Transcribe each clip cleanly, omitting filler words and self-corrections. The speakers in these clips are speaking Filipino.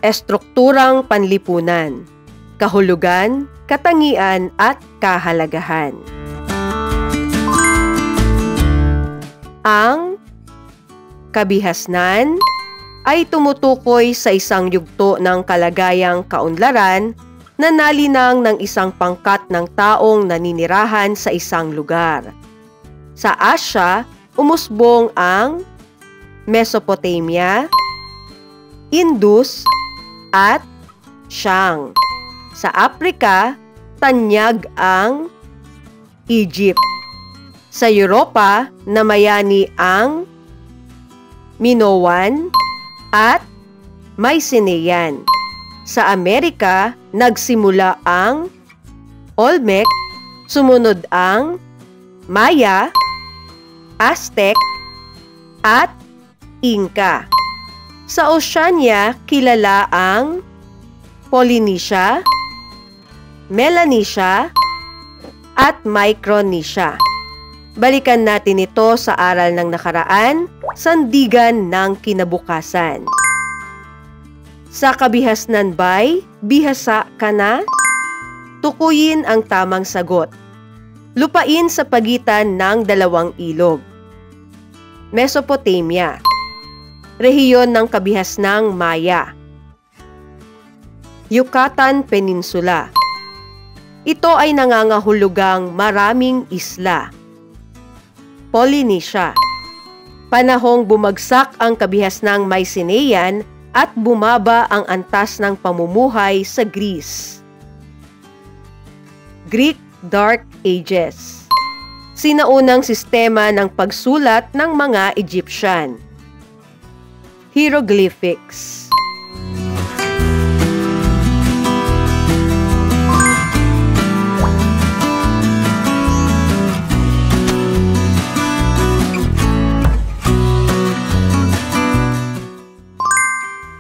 Estrukturang panlipunan, kahulugan, katangian at kahalagahan. Ang kabihasnan ay tumutukoy sa isang yugto ng kalagayang kaunlaran na nalinang ng isang pangkat ng taong naninirahan sa isang lugar. Sa Asya, umusbong ang Mesopotamia, Indus, at Siang. Sa Africa, tanyag ang Egypt. Sa Europa, namayani ang Minoan at Mycenaean. Sa Amerika, nagsimula ang Olmec, sumunod ang Maya, Aztec, at Inca. Sa Oceania, kilala ang Polynesia, Melanesia, at Micronesia. Balikan natin ito sa aral ng nakaraan, sandigan ng kinabukasan. Sa kabihasnan ba'y bihasa ka na? Tukuyin ang tamang sagot. Lupain sa pagitan ng dalawang ilog. Mesopotamia. Rehiyon ng kabihasnang Maya. Yucatan Peninsula. Ito ay nangangahulugang maraming isla. Polynesia. Panahong bumagsak ang kabihasnang Mycenaean at bumaba ang antas ng pamumuhay sa Greece. Greek Dark Ages. Sinaunang sistema ng pagsulat ng mga Egyptian. Hieroglyphics.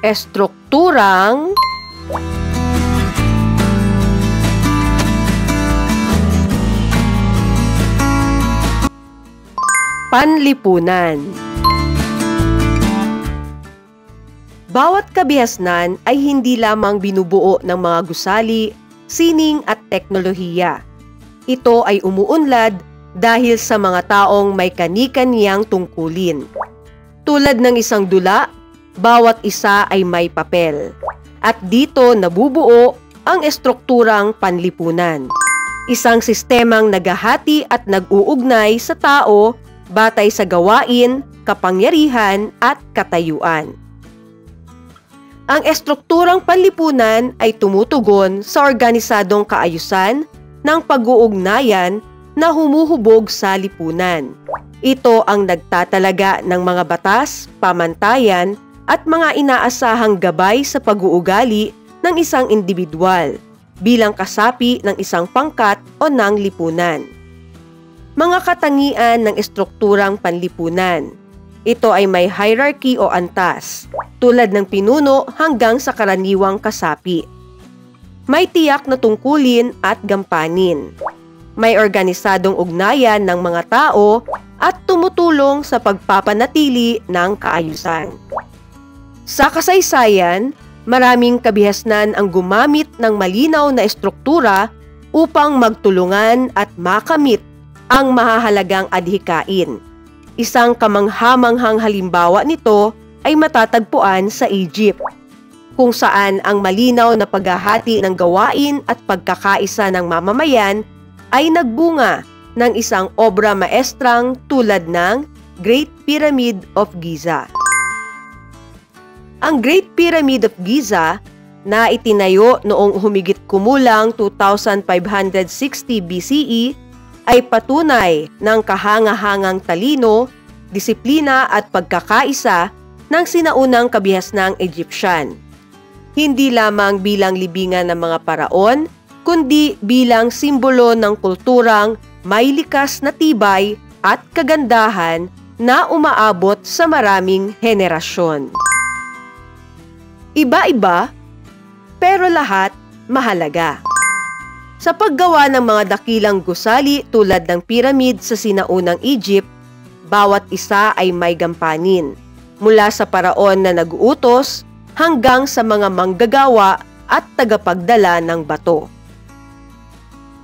Estrukturang panlipunan. Bawat kabihasnan ay hindi lamang binubuo ng mga gusali, sining at teknolohiya. Ito ay umuunlad dahil sa mga taong may kani-kaniyang tungkulin. Tulad ng isang dula, bawat isa ay may papel. At dito nabubuo ang estrukturang panlipunan. Isang sistemang naghahati at nag-uugnay sa tao batay sa gawain, kapangyarihan at katayuan. Ang estrukturang panlipunan ay tumutugon sa organisadong kaayusan ng pag-uugnayan na humuhubog sa lipunan. Ito ang nagtatalaga ng mga batas, pamantayan, at mga inaasahang gabay sa pag-uugali ng isang individual bilang kasapi ng isang pangkat o ng lipunan. Mga katangian ng estrukturang panlipunan. Ito ay may hierarchy o antas, tulad ng pinuno hanggang sa karaniwang kasapi. May tiyak na tungkulin at gampanin. May organisadong ugnayan ng mga tao at tumutulong sa pagpapanatili ng kaayusan. Sa kasaysayan, maraming kabihasnan ang gumamit ng malinaw na estruktura upang magtulungan at makamit ang mahahalagang adhikain. Isang kamanghamanghang halimbawa nito ay matatagpuan sa Egypt, kung saan ang malinaw na paghahati ng gawain at pagkakaisa ng mamamayan ay nagbunga ng isang obra maestrang tulad ng Great Pyramid of Giza. Ang Great Pyramid of Giza na itinayo noong humigit kumulang 2560 BCE ay patunay ng kahangahangang talino, disiplina at pagkakaisa ng sinaunang kabihasnang Egyptian. Hindi lamang bilang libingan ng mga paraon, kundi bilang simbolo ng kulturang may likas na tibay at kagandahan na umaabot sa maraming henerasyon. Iba-iba, pero lahat mahalaga. Sa paggawa ng mga dakilang gusali tulad ng piramid sa sinaunang Egypt, bawat isa ay may gampanin, mula sa paraon na nag-uutos hanggang sa mga manggagawa at tagapagdala ng bato.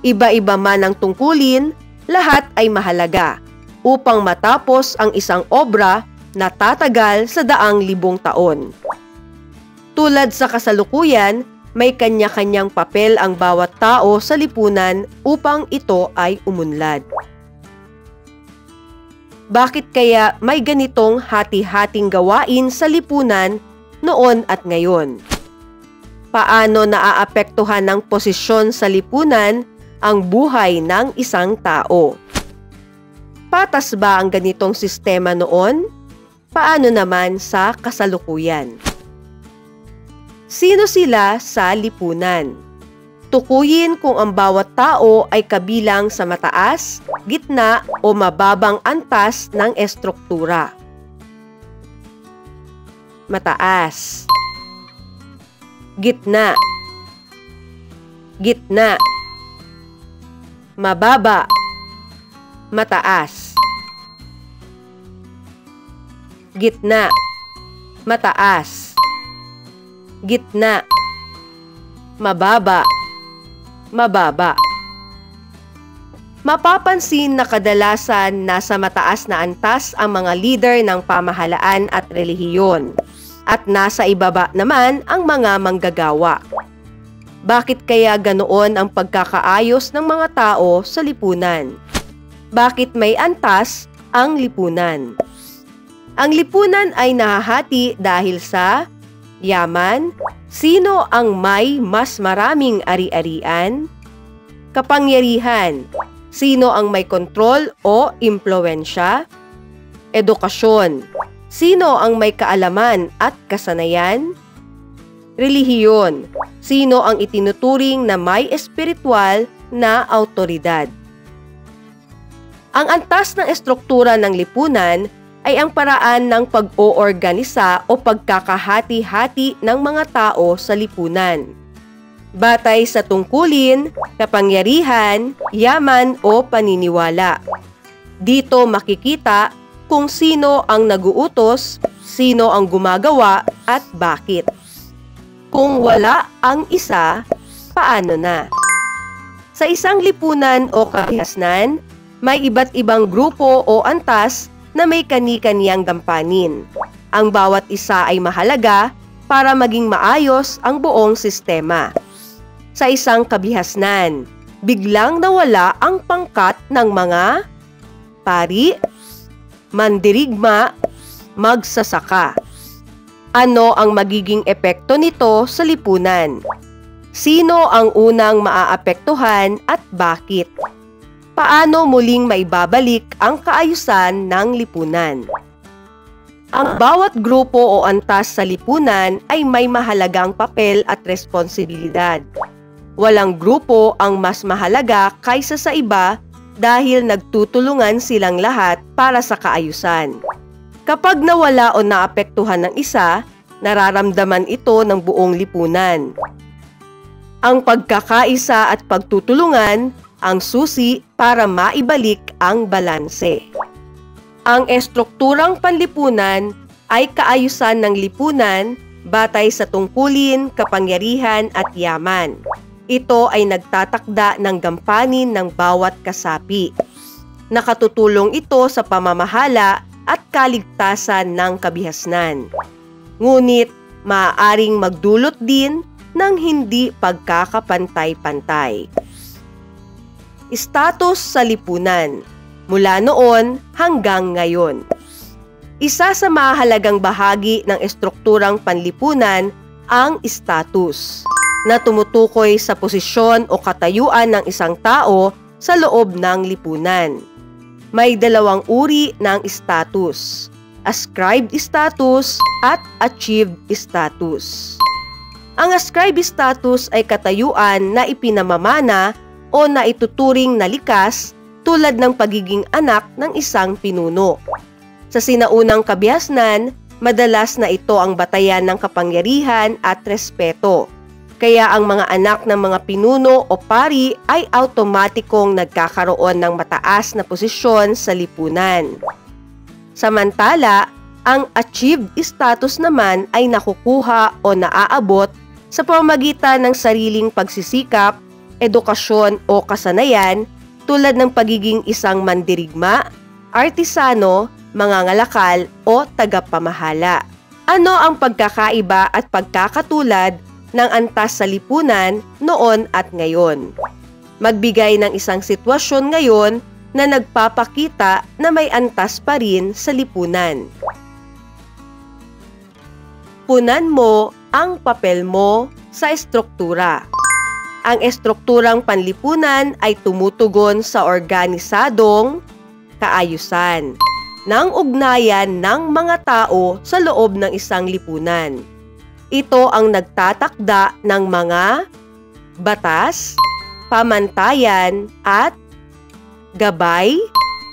Iba-iba man ang tungkulin, lahat ay mahalaga upang matapos ang isang obra na tatagal sa daang libong taon. Tulad sa kasalukuyan, may kanya-kanyang papel ang bawat tao sa lipunan upang ito ay umunlad. Bakit kaya may ganitong hati-hating gawain sa lipunan noon at ngayon? Paano naaapektuhan ng posisyon sa lipunan ang buhay ng isang tao? Patas ba ang ganitong sistema noon? Paano naman sa kasalukuyan? Sino sila sa lipunan? Tukuyin kung ang bawat tao ay kabilang sa mataas, gitna o mababang antas ng estruktura. Mataas. Gitna. Gitna. Mababa. Mataas. Gitna. Mataas. Gitna. Mababa. Mababa. Mapapansin na kadalasan nasa mataas na antas ang mga leader ng pamahalaan at relihiyon, at nasa ibaba naman ang mga manggagawa. Bakit kaya ganoon ang pagkakaayos ng mga tao sa lipunan? Bakit may antas ang lipunan? Ang lipunan ay nahahati dahil sa yaman, sino ang may mas maraming ari-arian? Kapangyarihan, sino ang may kontrol o impluwensya? Edukasyon, sino ang may kaalaman at kasanayan? Relihiyon, sino ang itinuturing na may espiritual na awtoridad? Ang antas ng estruktura ng lipunan ay ang paraan ng pag-oorganisa o pagkakahati-hati ng mga tao sa lipunan. Batay sa tungkulin, kapangyarihan, yaman o paniniwala. Dito makikita kung sino ang naguutos, sino ang gumagawa at bakit. Kung wala ang isa, paano na? Sa isang lipunan o kahasnan, may iba't ibang grupo o antas na may kani-kaniyang gampanin. Ang bawat isa ay mahalaga para maging maayos ang buong sistema. Sa isang kabihasnan, biglang nawala ang pangkat ng mga pari, mandirigma, magsasaka. Ano ang magiging epekto nito sa lipunan? Sino ang unang maaapektuhan at bakit? Paano muling maibabalik ang kaayusan ng lipunan? Ang bawat grupo o antas sa lipunan ay may mahalagang papel at responsibilidad. Walang grupo ang mas mahalaga kaysa sa iba dahil nagtutulungan silang lahat para sa kaayusan. Kapag nawala o naapektuhan ng isa, nararamdaman ito ng buong lipunan. Ang pagkakaisa at pagtutulungan ang susi para maibalik ang balanse. Ang estrukturang panlipunan ay kaayusan ng lipunan batay sa tungkulin, kapangyarihan at yaman. Ito ay nagtatakda ng gampanin ng bawat kasapi. Nakatutulong ito sa pamamahala at kaligtasan ng kabihasnan. Ngunit maaaring magdulot din ng hindi pagkakapantay-pantay. Status sa lipunan, mula noon hanggang ngayon. Isa sa mahalagang bahagi ng estrukturang panlipunan ang status, na tumutukoy sa posisyon o katayuan ng isang tao sa loob ng lipunan. May dalawang uri ng status: ascribed status at achieved status. Ang ascribed status ay katayuan na ipinamamana o naituturing na likas tulad ng pagiging anak ng isang pinuno. Sa sinaunang kabihasnan, madalas na ito ang batayan ng kapangyarihan at respeto. Kaya ang mga anak ng mga pinuno o pari ay automatikong nagkakaroon ng mataas na posisyon sa lipunan. Samantala, Ang achieved status naman ay nakukuha o naaabot sa pamamagitan ng sariling pagsisikap, edukasyon o kasanayan tulad ng pagiging isang mandirigma, artisano, mangangalakal o tagapamahala. Ano ang pagkakaiba at pagkakatulad ng antas sa lipunan noon at ngayon? Magbigay ng isang sitwasyon ngayon na nagpapakita na may antas pa rin sa lipunan. Punan mo ang papel mo sa estruktura. Ang estrukturang panlipunan ay tumutugon sa organisadong kaayusan ng ugnayan ng mga tao sa loob ng isang lipunan. Ito ang nagtatakda ng mga batas, pamantayan at gabay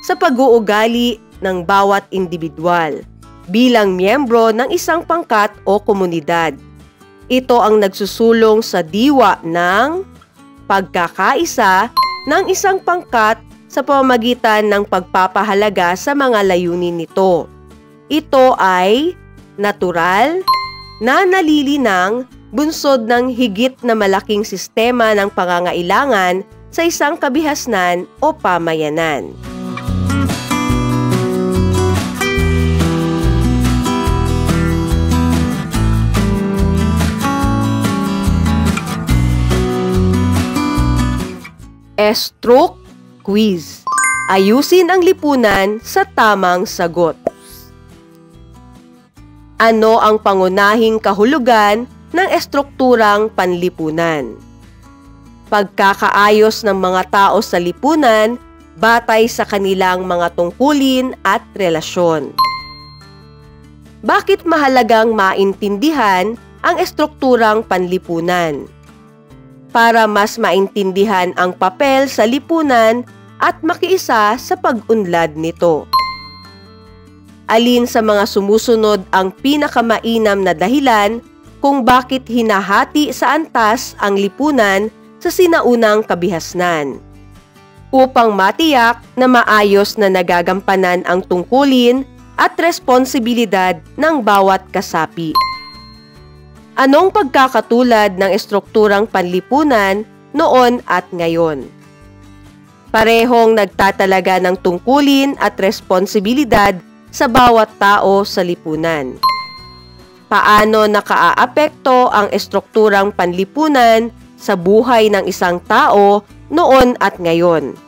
sa pag-uugali ng bawat individual bilang miyembro ng isang pangkat o komunidad. Ito ang nagsusulong sa diwa ng pagkakaisa ng isang pangkat sa pamamagitan ng pagpapahalaga sa mga layunin nito. Ito ay natural na nalilinang bunsod ng higit na malaking sistema ng pangangailangan sa isang kabihasnan o pamayanan. Stroke Quiz. Ayusin ang lipunan sa tamang sagot. Ano ang pangunahing kahulugan ng estrukturang panlipunan? Pagkakaayos ng mga tao sa lipunan batay sa kanilang mga tungkulin at relasyon. Bakit mahalagang maintindihan ang estrukturang panlipunan? Para mas maintindihan ang papel sa lipunan at makiisa sa pag-unlad nito. Alin sa mga sumusunod ang pinakamainam na dahilan kung bakit hinahati sa antas ang lipunan sa sinaunang kabihasnan? Upang matiyak na maayos na nagagampanan ang tungkulin at responsibilidad ng bawat kasapi. Anong pagkakatulad ng estrukturang panlipunan noon at ngayon? Parehong nagtatalaga ng tungkulin at responsibilidad sa bawat tao sa lipunan. Paano nakaaapekto ang estrukturang panlipunan sa buhay ng isang tao noon at ngayon?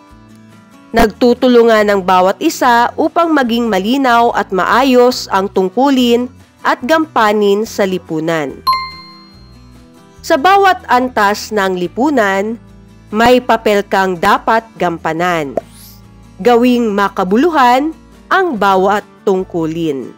Nagtutulungan ng bawat isa upang maging malinaw at maayos ang tungkulin at gampanin sa lipunan. Sa bawat antas ng lipunan, may papel kang dapat gampanan. Gawing makabuluhan ang bawat tungkulin.